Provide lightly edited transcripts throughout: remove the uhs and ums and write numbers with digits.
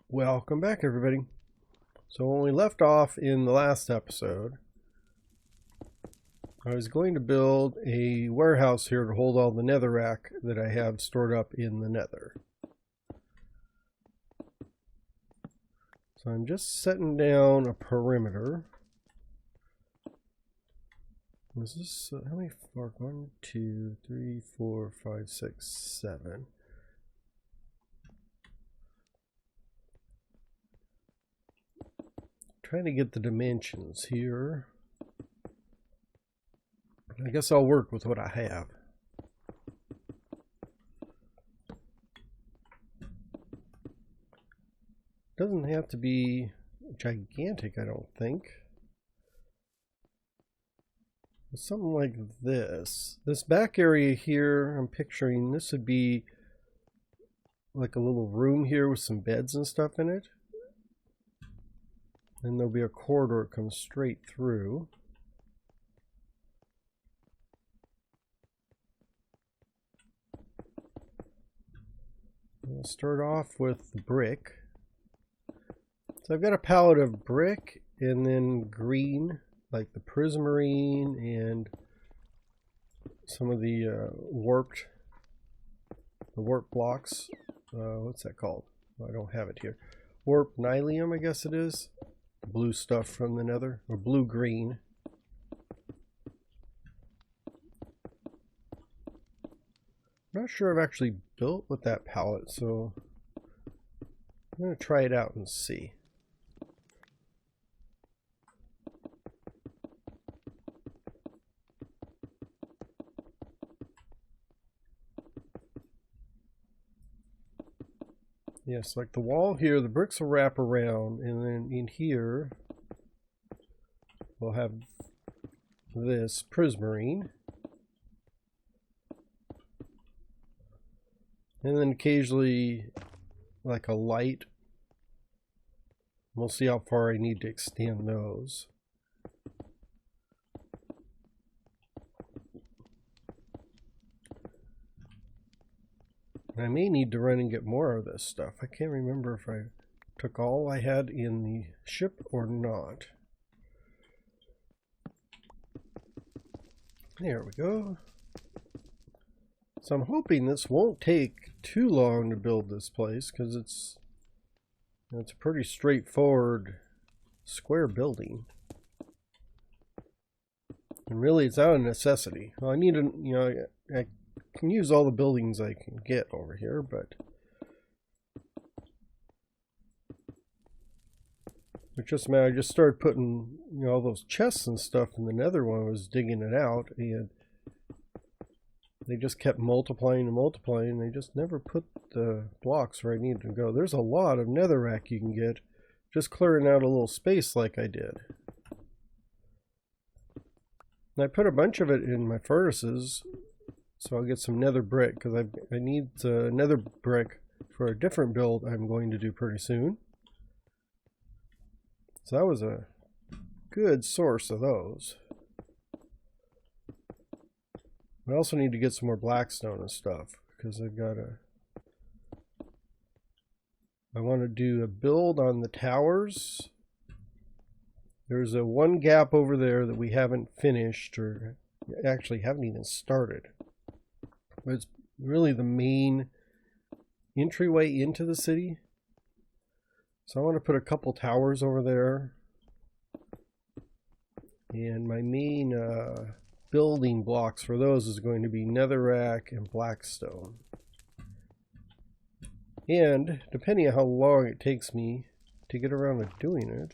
Welcome back, everybody. So when we left off in the last episode, I was going to build a warehouse here to hold all the netherrack that I have stored up in the nether. So I'm just setting down a perimeter. Is this how many? 1, 2, 3, 4, 5, 6, 7. Trying to get the dimensions here. I guess I'll work with what I have. Doesn't have to be gigantic, I don't think. Something like this. This back area here, I'm picturing this would be like a little room here with some beds and stuff in it. And there'll be a corridor that comes straight through. We'll start off with the brick. So I've got a palette of brick and then green, like the prismarine and some of the warp blocks. What's that called? I don't have it here. Warp nylium, I guess it is. Blue stuff from the nether, or blue-green. I'm not sure I've actually built with that palette, so I'm going to try it out and see. Yes, like the wall here, the bricks will wrap around, and then in here we'll have this prismarine. And then occasionally like a light. We'll see how far I need to extend those. I may need to run and get more of this stuff. I can't remember if I took all I had in the ship or not. There we go. So I'm hoping this won't take too long to build this place, because it's a pretty straightforward square building. And really it's out of necessity. Well, I need to, I can use all the buildings I can get over here, but it's just a matter. I just started putting all those chests and stuff in the nether when I was digging it out, and they just kept multiplying and multiplying. They just never put the blocks where I needed to go. There's a lot of netherrack you can get just clearing out a little space like I did. And I put a bunch of it in my furnaces. So I'll get some nether brick, because I need nether brick for a different build I'm going to do pretty soon. So that was a good source of those. I also need to get some more blackstone and stuff, because I want to do a build on the towers. There's a one gap over there that we haven't finished, or actually haven't even started. It's really the main entryway into the city. So I want to put a couple towers over there. And my main building blocks for those is going to be netherrack and blackstone. And depending on how long it takes me to get around to doing it,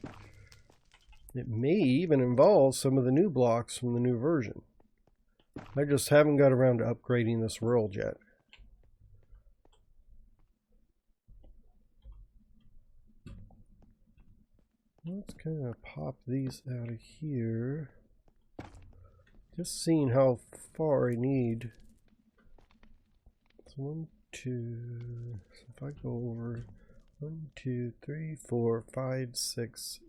it may even involve some of the new blocks from the new version. I just haven't got around to upgrading this world yet. Let's kind of pop these out of here. Just seeing how far I need. So 1, 2. So if I go over 1, 2, 3, 4, 5, 6.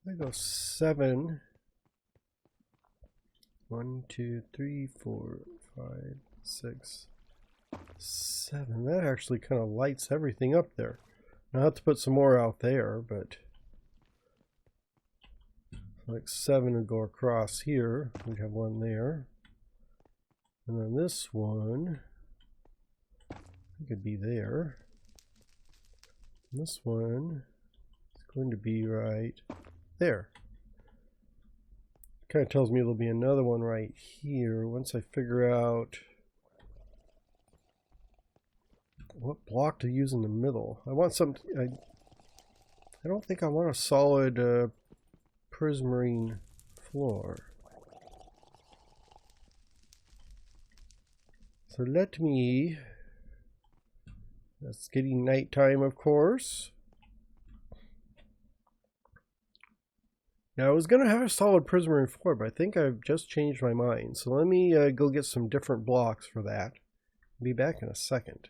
I go 7. 1, 2, 3, 4, 5, 6, 7. That actually kind of lights everything up there. Now I have to put some more out there, but like 7 would go across here. We'd have one there. And then this one could be there. And this one is going to be right there. Kind of tells me there'll be another one right here once I figure out what block to use in the middle. I want some. I don't think I want a solid prismarine floor. So let me. It's getting nighttime, of course. Now I was going to have a solid prismarine floor, but I think I've just changed my mind. So let me go get some different blocks for that. I'll be back in a second.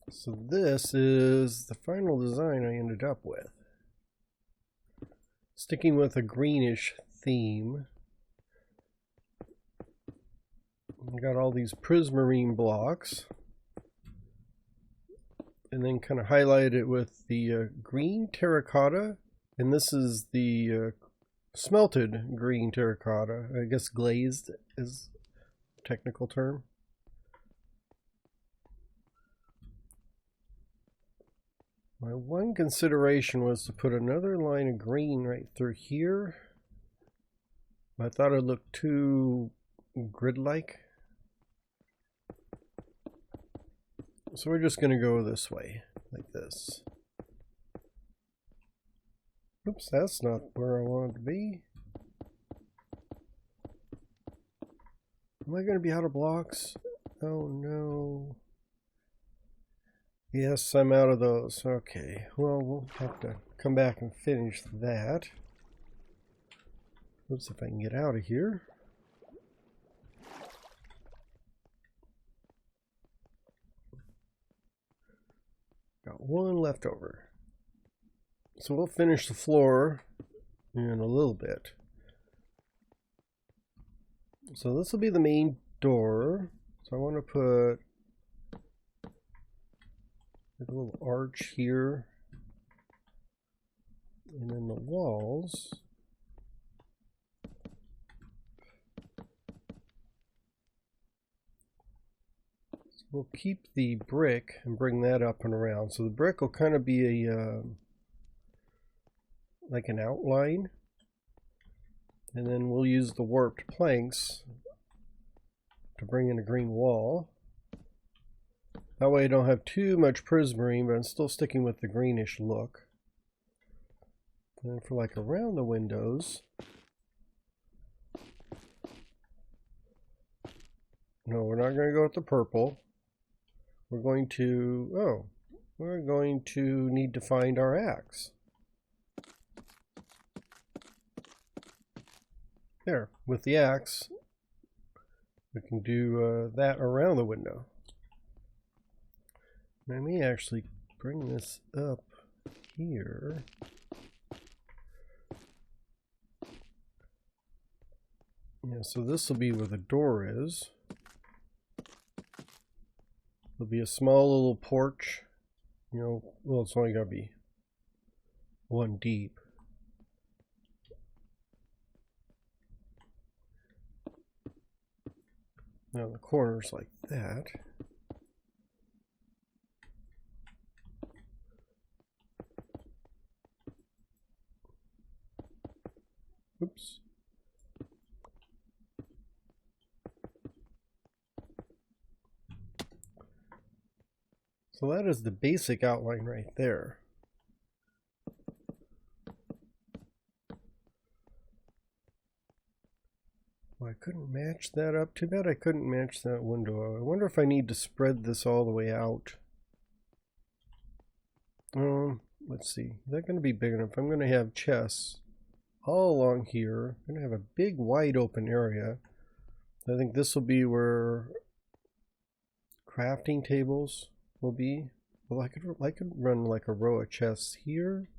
So this is the final design I ended up with. Sticking with a greenish theme. We got all these prismarine blocks. And then kind of highlighted it with the green terracotta. And this is the smelted green terracotta. I guess glazed is a technical term. My one consideration was to put another line of green right through here. I thought it looked too grid-like. So we're just going to go this way, like this. Oops, that's not where I wanted to be. Am I going to be out of blocks? Oh no. Yes, I'm out of those. Okay, well, we'll have to come back and finish that. Oops, if I can get out of here. Got one left over. So we'll finish the floor in a little bit. So this will be the main door. So I want to put a little arch here, and then the walls. So we'll keep the brick and bring that up and around. So the brick will kind of be a like an outline, and then we'll use the warped planks to bring in a green wall. That way I don't have too much prismarine, but I'm still sticking with the greenish look. And for like around the windows, no, we're not going to go with the purple. We're going to need to find our axe. There, with the axe, we can do that around the window. I may actually bring this up here. Yeah, so this will be where the door is. There'll be a small little porch. You know, well, it's only got to be one deep. Now the corners like that. Oops. So that is the basic outline right there. Well, I couldn't match that up. Too bad I couldn't match that window. I wonder if I need to spread this all the way out. Let's see. Is that going to be big enough? I'm going to have chests all along here. I'm going to have a big wide open area. I think this will be where crafting tables will be. Well, I could run like a row of chests here.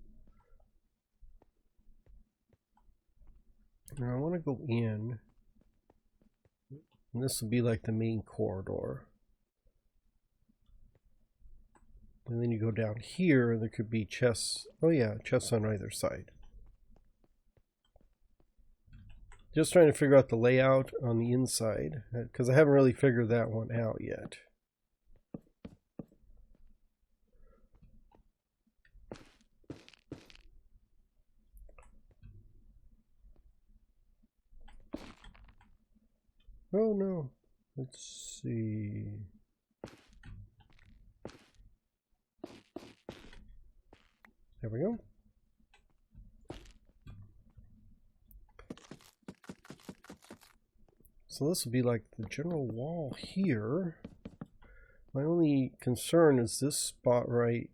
Now I want to go in, and this will be like the main corridor. And then you go down here, and there could be chests. Oh yeah, chests on either side. Just trying to figure out the layout on the inside, because I haven't really figured that one out yet. Oh no, let's see. There we go. So this will be like the general wall here. My only concern is this spot right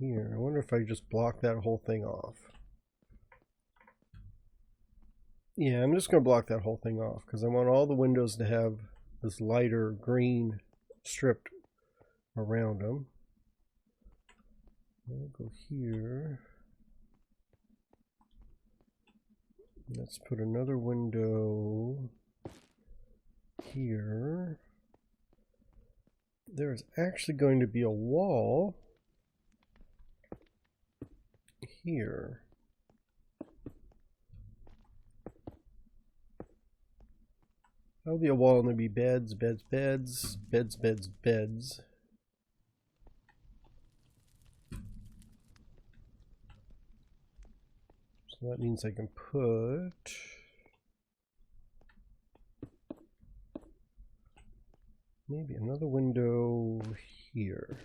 here. I wonder if I just block that whole thing off. Yeah, I'm just going to block that whole thing off because I want all the windows to have this lighter green strip around them. I'll go here. Let's put another window here. There's actually going to be a wall here. That'll be a wall, and there'll be beds, beds, beds, beds, beds, beds. So that means I can put maybe another window here.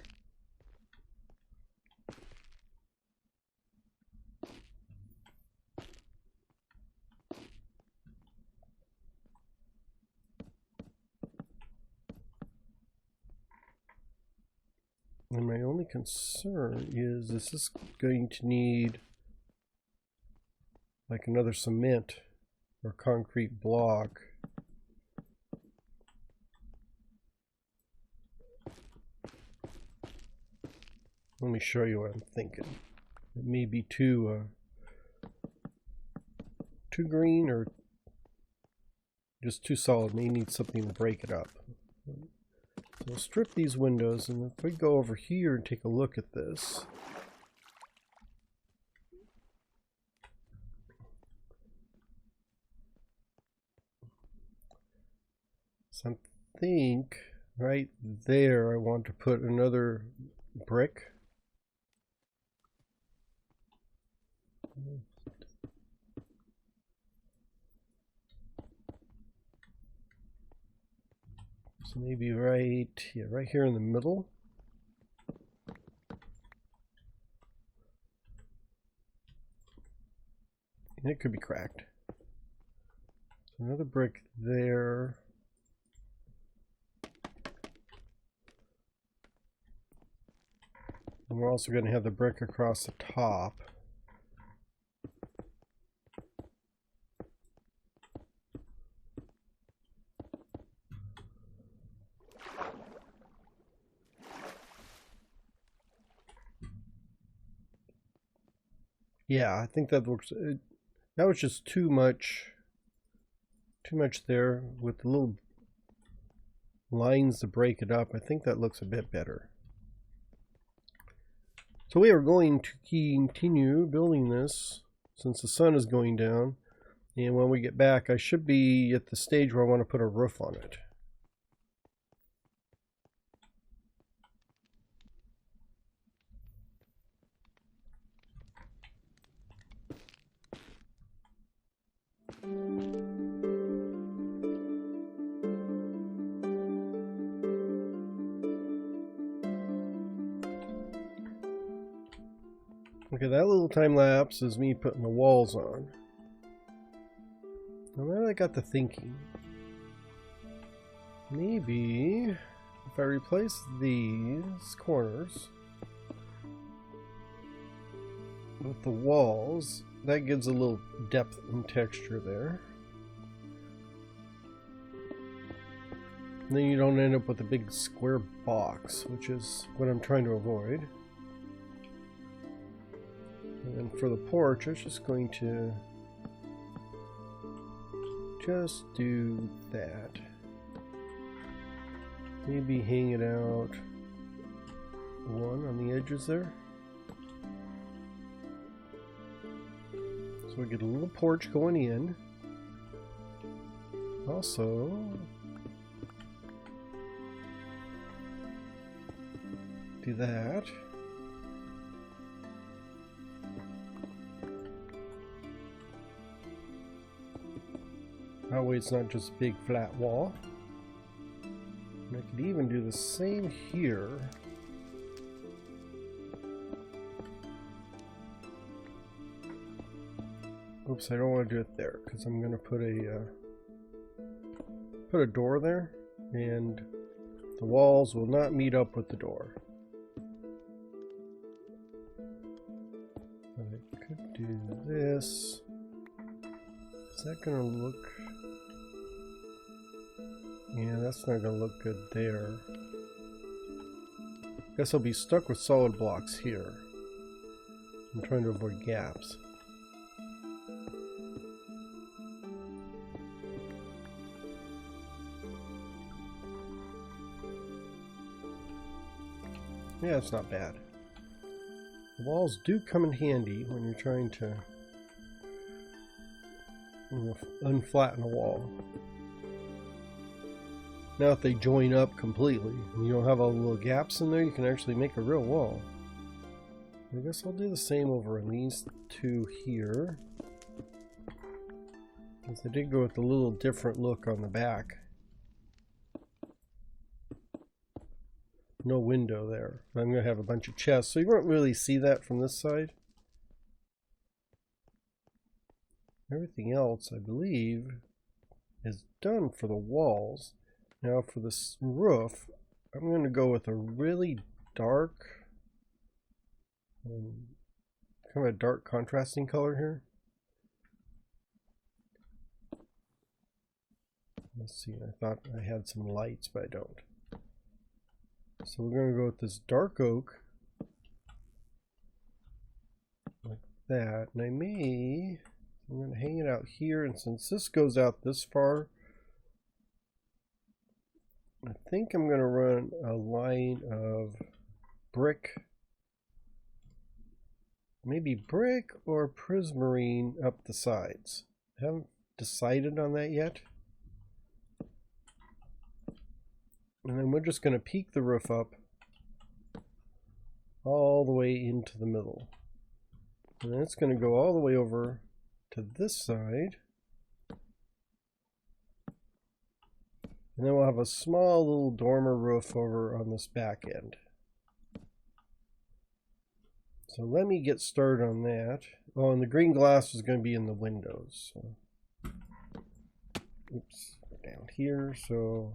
And my only concern is this going to need like another cement or concrete block. Let me show you what I'm thinking. It may be too green or just too solid. May need something to break it up. So we'll strip these windows, and if we go over here and take a look at this, so I think right there I want to put another brick. So maybe right here in the middle. And it could be cracked. So another brick there. And we're also going to have the brick across the top. Yeah, I think that works. That was just too much there with the little lines to break it up. I think that looks a bit better. So we are going to continue building this since the sun is going down. And when we get back, I should be at the stage where I want to put a roof on it. Okay, that little time lapse is me putting the walls on. And then I got to thinking, maybe if I replace these corners with the walls, that gives a little depth and texture there. And then you don't end up with a big square box, which is what I'm trying to avoid. And then for the porch, I was just going to just do that. Maybe hang it out one on the edges there. So we get a little porch going in. Also, do that. That way it's not just a big flat wall. And I could even do the same here. Oops, I don't want to do it there because I'm going to put a door there, and the walls will not meet up with the door. But I could do this. Is that going to look... Yeah, that's not going to look good there. Guess I'll be stuck with solid blocks here. I'm trying to avoid gaps. Yeah, it's not bad. The walls do come in handy when you're trying to unflatten a wall. Now if they join up completely and you don't have all the little gaps in there, you can actually make a real wall. I guess I'll do the same over on these two here. Because I did go with a little different look on the back. No window there. I'm going to have a bunch of chests, so you won't really see that from this side. Everything else, I believe, is done for the walls. Now for this roof, I'm going to go with a really dark, kind of a dark contrasting color here. Let's see, I thought I had some lights, but I don't. So we're going to go with this dark oak, like that, and I'm going to hang it out here, and since this goes out this far, I think I'm going to run a line of brick, maybe brick or prismarine up the sides. I haven't decided on that yet. And then we're just going to peak the roof up all the way into the middle. And then it's going to go all the way over to this side. And then we'll have a small little dormer roof over on this back end. So let me get started on that. Oh, and the green glass is going to be in the windows. So. Oops, down here, so...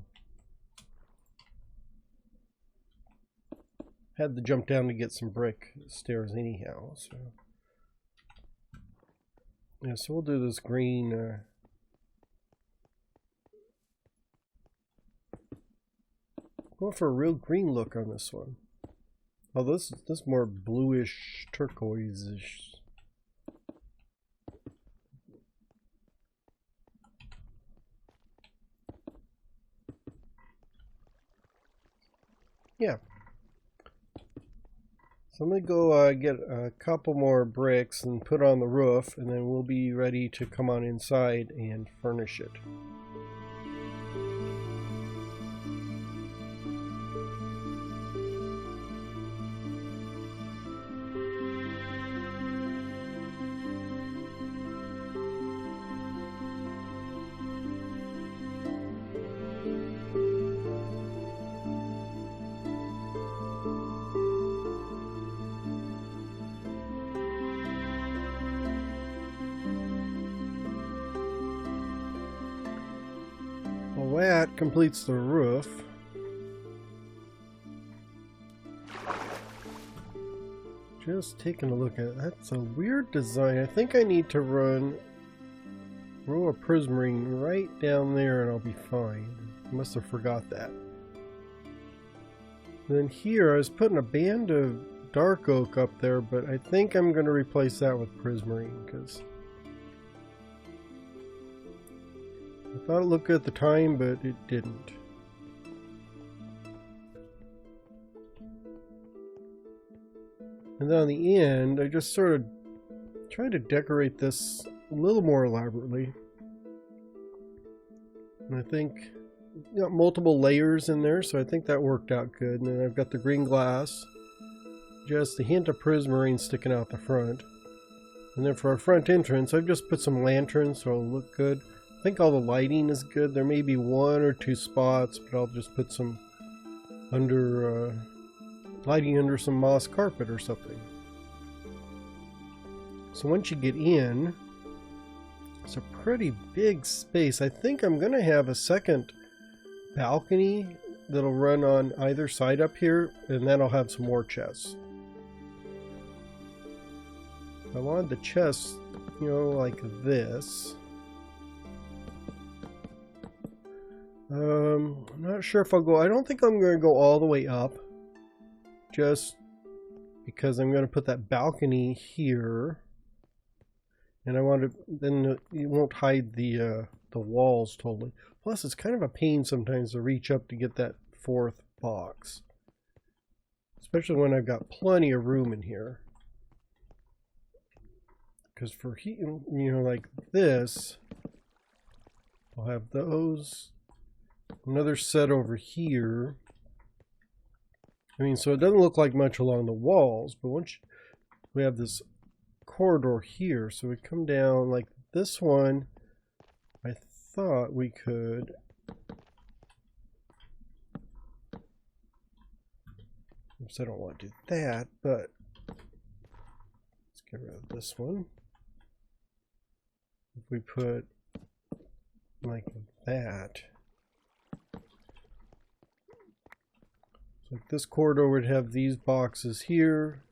Had to jump down to get some brick stairs anyhow, so yeah, so we'll do this green go for a real green look on this one. Oh, this more bluish turquoise-ish. Yeah. So I'm going to go get a couple more bricks and put on the roof, and then we'll be ready to come on inside and furnish it. Well, that completes the roof. Just taking a look at it. That's a weird design. I think I need to run a row of prismarine right down there and I'll be fine. I must have forgot that. Then here I was putting a band of dark oak up there, but I think I'm going to replace that with prismarine because I thought it looked good at the time, but it didn't. And then on the end, I just sort of tried to decorate this a little more elaborately. And I think got multiple layers in there, so I think that worked out good. And then I've got the green glass, just a hint of prismarine sticking out the front. And then for our front entrance, I've just put some lanterns so it'll look good. I think all the lighting is good. There may be one or two spots, but I'll just put some under lighting under some moss carpet or something. So once you get in, it's a pretty big space. I think I'm going to have a second balcony that'll run on either side up here, and then I'll have some more chests. I wanted the chests, you know, like this. I'm not sure if I'll go. I don't think I'm going to go all the way up, just because I'm going to put that balcony here, and I want to. Then you won't hide the walls totally. Plus, it's kind of a pain sometimes to reach up to get that fourth box, especially when I've got plenty of room in here. Because for you know, like this, I'll have those. Another set over here. I mean, so it doesn't look like much along the walls, but once we have this corridor here, so we come down like this one. I thought we could oops, I don't want to do that, but let's get rid of this one. If we put like that, so like this corridor would have these boxes here.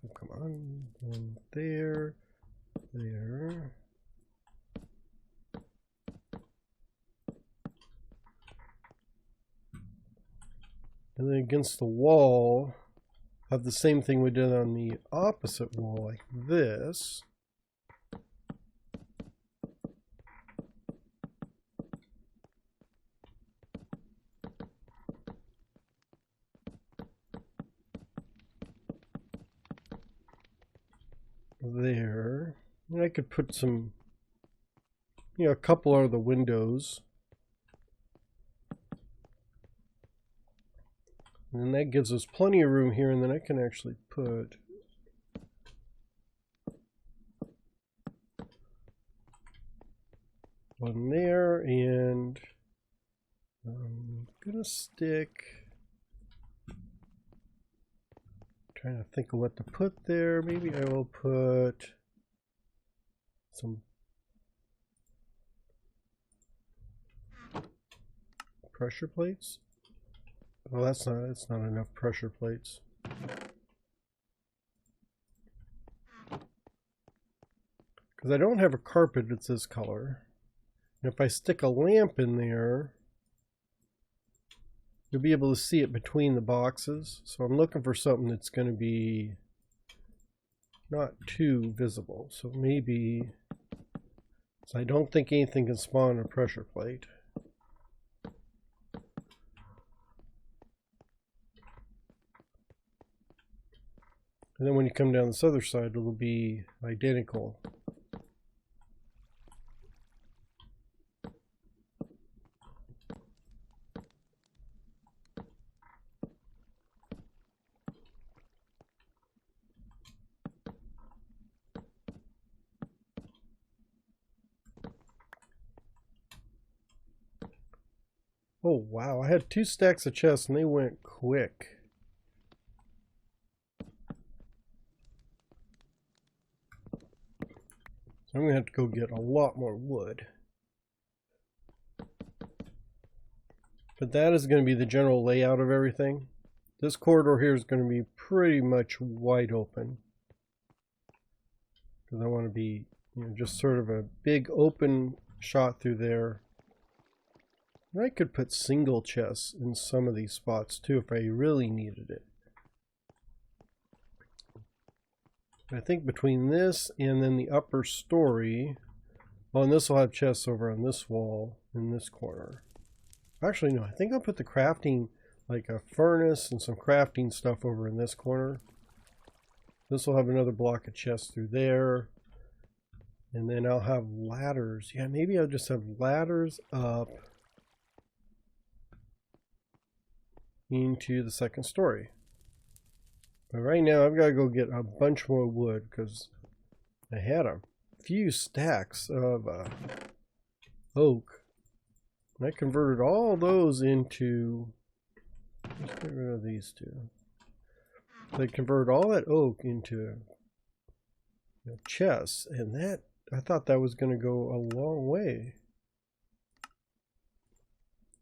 Oh, come on, one there, there. And then against the wall, have the same thing we did on the opposite wall, like this. There. And I could put some, you know, a couple of the windows. And then that gives us plenty of room here, and then I can actually put one there, and I'm gonna stick, trying to think of what to put there. Maybe I will put some pressure plates. Well, that's not enough pressure plates. Because I don't have a carpet that's this color. And if I stick a lamp in there, you'll be able to see it between the boxes. So I'm looking for something that's going to be not too visible. So maybe, so I don't think anything can spawn a pressure plate. And then when you come down this other side, it'll be identical. Oh wow, I had 2 stacks of chests and they went quick. So I'm going to have to go get a lot more wood. But that is going to be the general layout of everything. This corridor here is going to be pretty much wide open. because I want to be, you know, just sort of a big open shot through there. And I could put single chests in some of these spots too if I really needed it. I think between this and then the upper story, oh, and this will have chests over on this wall in this corner. Actually, no, I think I'll put the crafting, like a furnace and some crafting stuff over in this corner. This will have another block of chests through there. And then I'll have ladders. Yeah, maybe I'll just have ladders up into the second story. But right now I've got to go get a bunch more wood because I had a few stacks of oak. And I converted all those into, let's get rid of these two. I converted all that oak into chests, and that, I thought that was going to go a long way.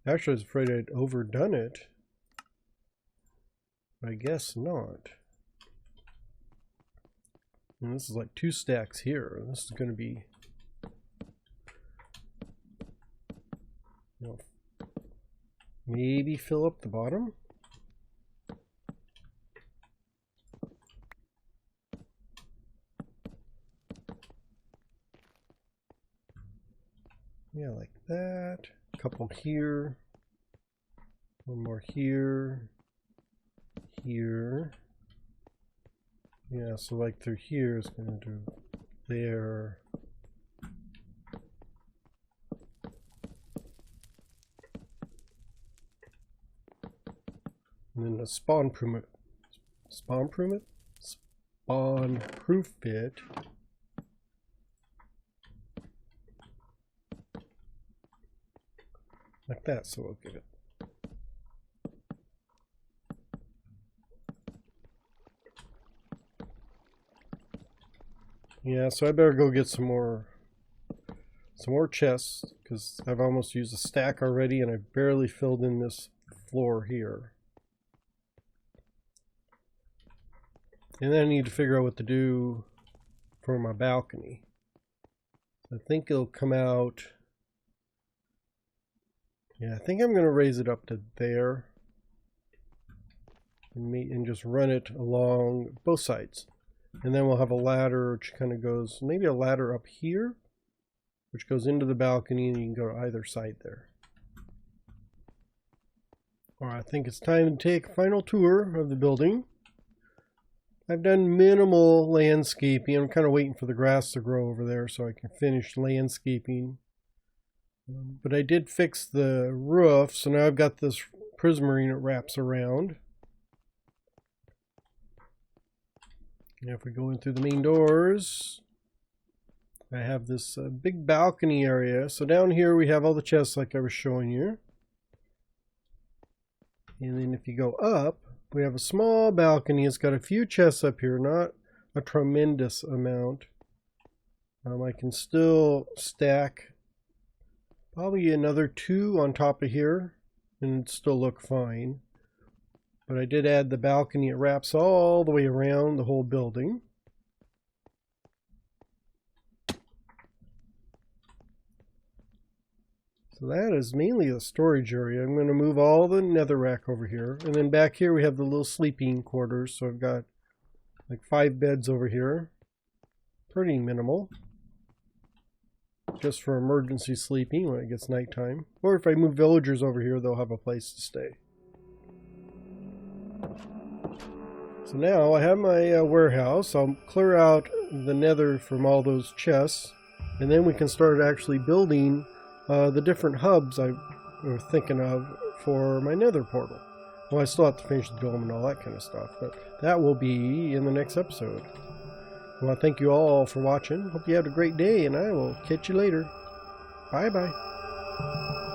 Actually, I was afraid I'd overdone it. I guess not. And this is like 2 stacks here. This is going to be, you know, maybe fill up the bottom. Yeah, like that. A couple here. One more here. Here. Yeah, so like through here is going to do there. And then the spawn proof it. Like that, so we'll give it. Yeah, so I better go get some more chests because I've almost used a stack already and I barely filled in this floor here. And then I need to figure out what to do for my balcony. I think it'll come out. Yeah, I think I'm going to raise it up to there and just run it along both sides. And then we'll have a ladder which kind of goes, maybe a ladder up here, which goes into the balcony, and you can go to either side there. Alright, I think it's time to take a final tour of the building. I've done minimal landscaping. I'm kind of waiting for the grass to grow over there so I can finish landscaping. But I did fix the roof, so now I've got this prismarine that wraps around. And if we go in through the main doors, I have this big balcony area. So down here we have all the chests like I was showing you. And then if you go up, we have a small balcony. It's got a few chests up here, not a tremendous amount. I can still stack probably another 2 on top of here and it'd still look fine. But I did add the balcony. It wraps all the way around the whole building. So that is mainly the storage area. I'm going to move all the netherrack over here. And then back here we have the little sleeping quarters. So I've got like 5 beds over here. Pretty minimal. Just for emergency sleeping when it gets nighttime. Or if I move villagers over here, they'll have a place to stay. So now I have my warehouse. I'll clear out the nether from all those chests. And then we can start actually building the different hubs I was thinking of for my nether portal. Well, I still have to finish the dome and all that kind of stuff, but that will be in the next episode. Well, thank you all for watching. Hope you had a great day, and I will catch you later. Bye-bye.